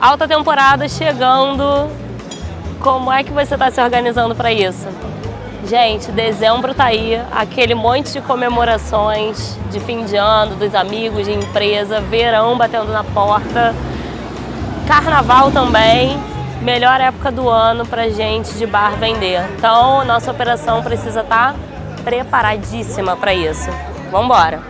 Alta temporada chegando, como é que você está se organizando para isso? Gente, dezembro tá aí, aquele monte de comemorações de fim de ano, dos amigos, de empresa, verão batendo na porta, carnaval também, melhor época do ano pra gente de bar vender. Então, nossa operação precisa estar preparadíssima para isso. Vamos embora!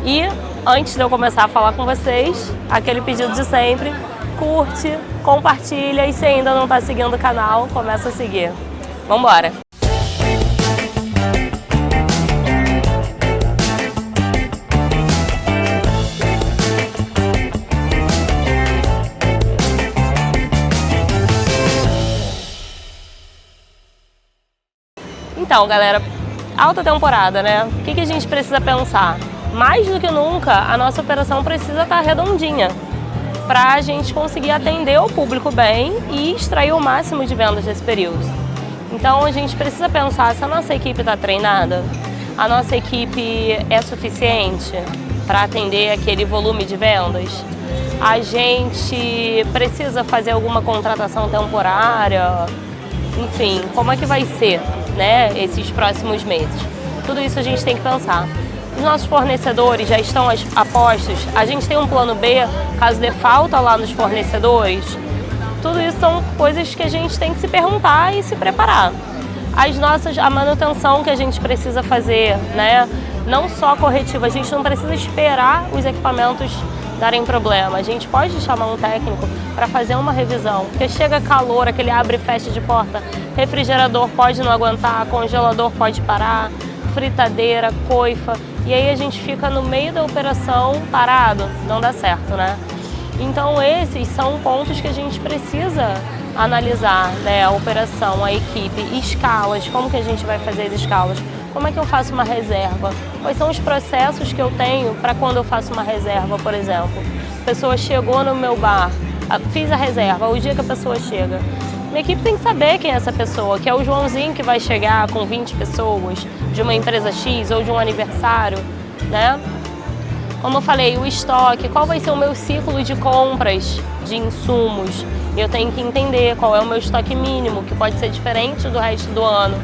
E antes de eu começar a falar com vocês, aquele pedido de sempre, curte, compartilha e se ainda não está seguindo o canal, começa a seguir. Vamos embora! Então, galera, alta temporada, né? O que a gente precisa pensar? Mais do que nunca, a nossa operação precisa estar redondinha para a gente conseguir atender o público bem e extrair o máximo de vendas desse período. Então, a gente precisa pensar se a nossa equipe está treinada, a nossa equipe é suficiente para atender aquele volume de vendas, a gente precisa fazer alguma contratação temporária, enfim, como é que vai ser, né, esses próximos meses? Tudo isso a gente tem que pensar. Os nossos fornecedores já estão a postos, a gente tem um plano B, caso dê falta lá nos fornecedores. Tudo isso são coisas que a gente tem que se perguntar e se preparar. A manutenção que a gente precisa fazer, né, não só corretiva, a gente não precisa esperar os equipamentos darem problema. A gente pode chamar um técnico para fazer uma revisão, porque chega calor, aquele abre e fecha de porta, refrigerador pode não aguentar, congelador pode parar, fritadeira, coifa, e aí a gente fica no meio da operação parado, não dá certo, né? Então esses são pontos que a gente precisa analisar, né? A operação, a equipe, escalas, como que a gente vai fazer as escalas, como é que eu faço uma reserva, quais são os processos que eu tenho para quando eu faço uma reserva, por exemplo. A pessoa chegou no meu bar, fiz a reserva, o dia que a pessoa chega, minha equipe tem que saber quem é essa pessoa, que é o Joãozinho que vai chegar com 20 pessoas de uma empresa X ou de um aniversário, né? Como eu falei, o estoque, qual vai ser o meu ciclo de compras de insumos? Eu tenho que entender qual é o meu estoque mínimo, que pode ser diferente do resto do ano,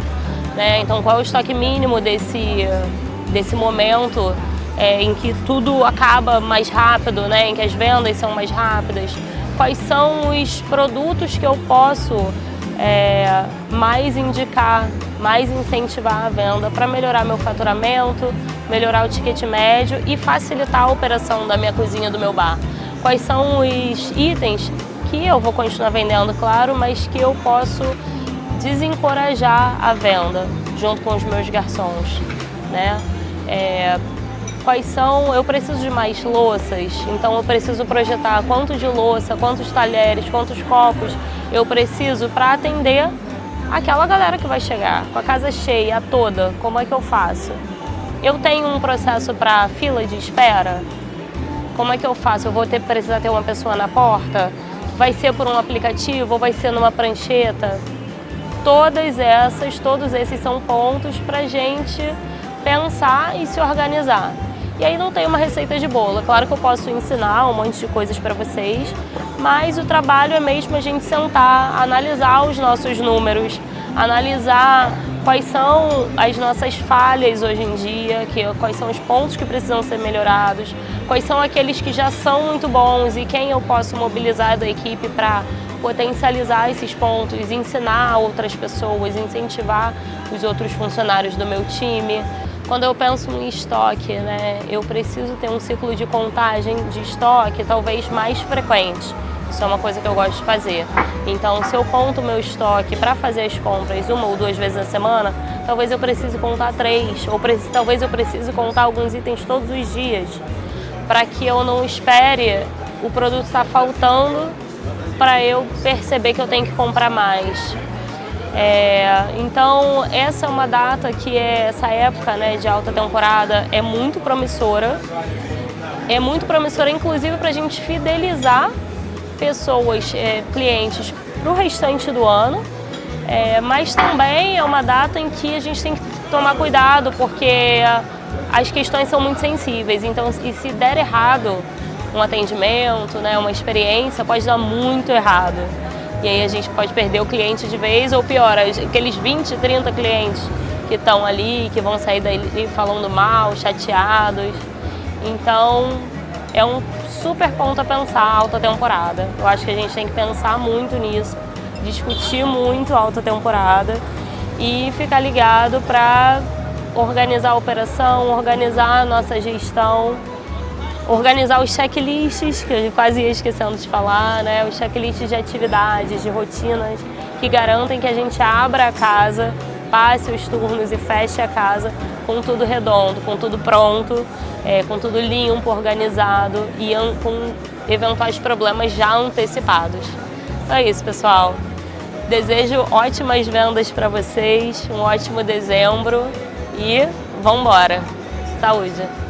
né? Então, qual é o estoque mínimo desse momento em que tudo acaba mais rápido, né? Em que as vendas são mais rápidas? Quais são os produtos que eu posso mais indicar, mais incentivar a venda para melhorar meu faturamento, melhorar o ticket médio e facilitar a operação da minha cozinha, do meu bar? Quais são os itens que eu vou continuar vendendo, claro, mas que eu posso desencorajar a venda junto com os meus garçons, né? Quais são, eu preciso de mais louças, então eu preciso projetar quanto de louça, quantos talheres, quantos copos eu preciso para atender aquela galera que vai chegar, com a casa cheia toda, como é que eu faço? Eu tenho um processo para fila de espera? Como é que eu faço? Eu vou precisar ter uma pessoa na porta? Vai ser por um aplicativo ou vai ser numa prancheta? Todos esses são pontos para a gente pensar e se organizar. E aí não tem uma receita de bolo. É claro que eu posso ensinar um monte de coisas para vocês, mas o trabalho é mesmo a gente sentar, analisar os nossos números, analisar quais são as nossas falhas hoje em dia, quais são os pontos que precisam ser melhorados, quais são aqueles que já são muito bons e quem eu posso mobilizar da equipe para potencializar esses pontos, ensinar outras pessoas, incentivar os outros funcionários do meu time. Quando eu penso em estoque, né, eu preciso ter um ciclo de contagem de estoque talvez mais frequente. Isso é uma coisa que eu gosto de fazer. Então, se eu conto o meu estoque para fazer as compras 1 ou 2 vezes na semana, talvez eu precise contar 3, ou talvez eu precise contar alguns itens todos os dias, para que eu não espere o produto estar faltando para eu perceber que eu tenho que comprar mais. Então, essa é uma data que essa época, né, de alta temporada é muito promissora. É muito promissora, inclusive, para a gente fidelizar pessoas, clientes, para o restante do ano. Mas também é uma data em que a gente tem que tomar cuidado, porque as questões são muito sensíveis. Então, e se der errado, um atendimento, né, uma experiência, pode dar muito errado. E aí a gente pode perder o cliente de vez, ou pior, aqueles 20, 30 clientes que estão ali, que vão sair dali falando mal, chateados. Então, é um super ponto a pensar a alta temporada. Eu acho que a gente tem que pensar muito nisso, discutir muito a alta temporada e ficar ligado para organizar a operação, organizar a nossa gestão, organizar os checklists, que eu quase ia esquecendo de falar, né? Os checklists de atividades, de rotinas, que garantem que a gente abra a casa, passe os turnos e feche a casa com tudo redondo, com tudo pronto, com tudo limpo, organizado e com eventuais problemas já antecipados. Então é isso, pessoal. Desejo ótimas vendas para vocês, um ótimo dezembro e vambora! Saúde!